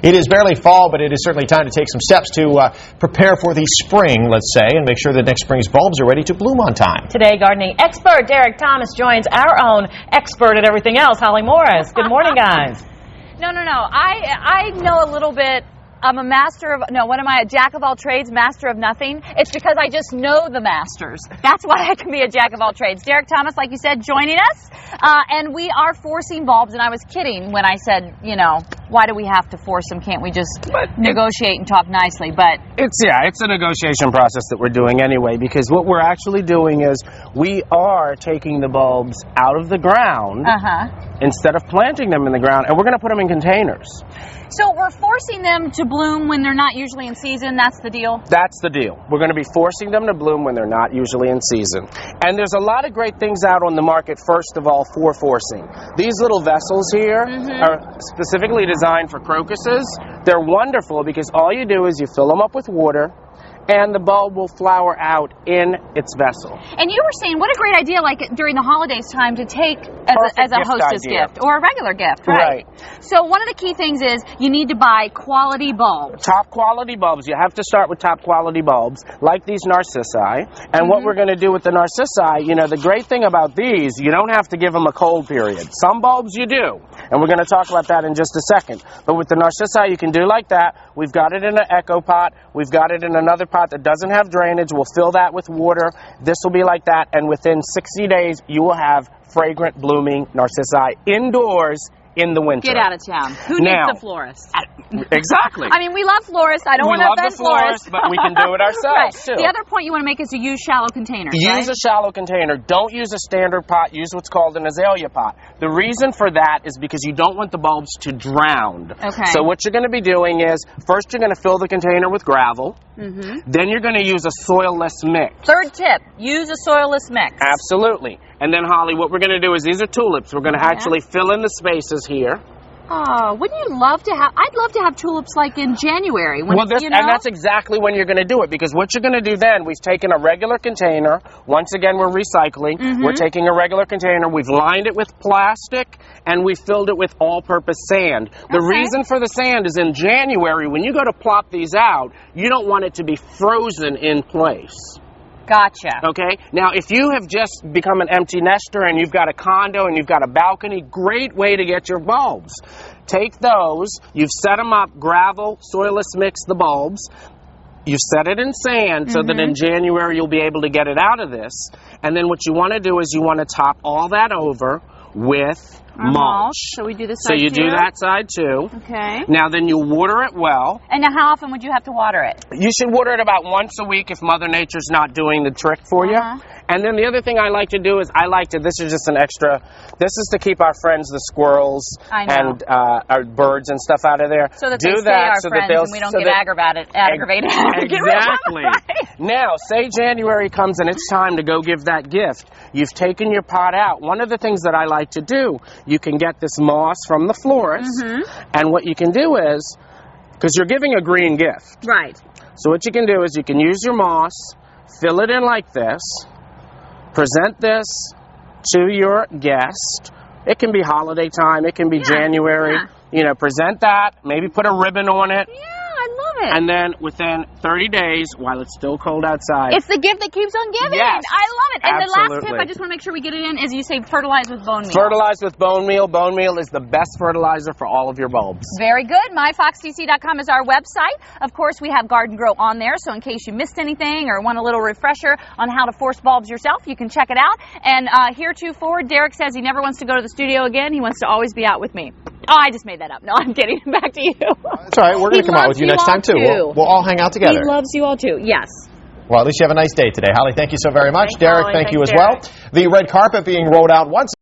It is barely fall, but it is certainly time to take some steps to prepare for the spring, let's say, and make sure that next spring's bulbs are ready to bloom on time. Today, gardening expert Derek Thomas joins our own expert at everything else, Holly Morris. Good morning, guys. No. I know a little bit. I'm a master of, what am I, a jack of all trades, master of nothing? It's because I just know the masters. That's why I can be a jack of all trades. Derek Thomas, like you said, joining us. And we are forcing bulbs, and I was kidding when I said, why do we have to force them? Can't we just negotiate and talk nicely? But it's a negotiation process that we're doing anyway, because what we're actually doing is we are taking the bulbs out of the ground instead of planting them in the ground, and we're going to put them in containers. So we're forcing them to bloom when they're not usually in season. That's the deal? That's the deal. We're going to be forcing them to bloom when they're not usually in season. And there's a lot of great things out on the market, first of all, for forcing. These little vessels here are specifically designed for crocuses. They're wonderful because all you do is you fill them up with water, and the bulb will flower out in its vessel. And you were saying, what a great idea, like during the holidays time, to take as a hostess gift or a regular gift, right? So one of the key things is you need to buy quality bulbs. Top quality bulbs. You have to start with top quality bulbs, like these narcissi. And what we're going to do with the narcissi, the great thing about these, you don't have to give them a cold period. Some bulbs you do, and we're going to talk about that in just a second. But with the narcissi, you can do like that. We've got it in an echo pot. We've got it in another pot that doesn't have drainage. We'll fill that with water. This will be like that, and within 60 days you will have fragrant blooming narcissi indoors in the winter. Get out of town. Who needs a florist? Exactly. I mean, we love florists. I don't want to offend florists. But we can do it ourselves, too. The other point you want to make is to use shallow containers, Use a shallow container. Don't use a standard pot. Use what's called an azalea pot. The reason for that is because you don't want the bulbs to drown. Okay. So what you're going to be doing is, first you're going to fill the container with gravel. Then you're going to use a soilless mix. Third tip, use a soilless mix. Absolutely. And then, Holly, what we're going to do is, these are tulips. We're going to actually fill in the spaces here. Oh, wouldn't you love to have, I'd love to have tulips like in January. When, and that's exactly when you're going to do it, because what you're going to do then, we've taken a regular container. Once again, we're recycling. We're taking a regular container. We've lined it with plastic, and we filled it with all-purpose sand. The reason for the sand is in January, when you go to plop these out, you don't want it to be frozen in place. Gotcha. Okay? Now, if you have just become an empty nester and you've got a condo and you've got a balcony, great way to get your bulbs. Take those, you've set them up, gravel, soilless mix the bulbs. You set it in sand so that in January you'll be able to get it out of this. And then what you want to do is you want to top all that over with mulch. So we do this side So you do that side too. Okay. Now then you water it well. And now how often would you have to water it? You should water it about once a week if Mother Nature's not doing the trick for you. And then the other thing I like to do is this is just an extra, this is to keep our friends, the squirrels and our birds and stuff out of there. So that they stay our friends and we don't get aggravated. Exactly. Now, say January comes and it's time to go give that gift. You've taken your pot out. One of the things that I like to do, you can get this moss from the florist, and what you can do is, because you're giving a green gift. Right. So what you can do is you can use your moss, fill it in like this, present this to your guest. It can be holiday time, it can be January. Present that, maybe put a ribbon on it. I love it. And then within 30 days, while it's still cold outside. It's the gift that keeps on giving. Yes, I love it. And absolutely. the last tip, I just want to make sure we get it in, is you say fertilize with bone meal. Fertilize with bone meal. Bone meal is the best fertilizer for all of your bulbs. Very good. MyFoxDC.com is our website. Of course, we have Garden Grow on there, so in case you missed anything or want a little refresher on how to force bulbs yourself, you can check it out. And heretofore, Derek says he never wants to go to the studio again. He wants to always be out with me. Oh, I just made that up. No, I'm kidding. Back to you. That's all right. We're going to come out with you next time, too. We'll all hang out together. He loves you all, too. Yes. Well, at least you have a nice day today. Holly, thank you so very much. Thanks, Derek, Holly. thank you as Derek. well. The red carpet being rolled out once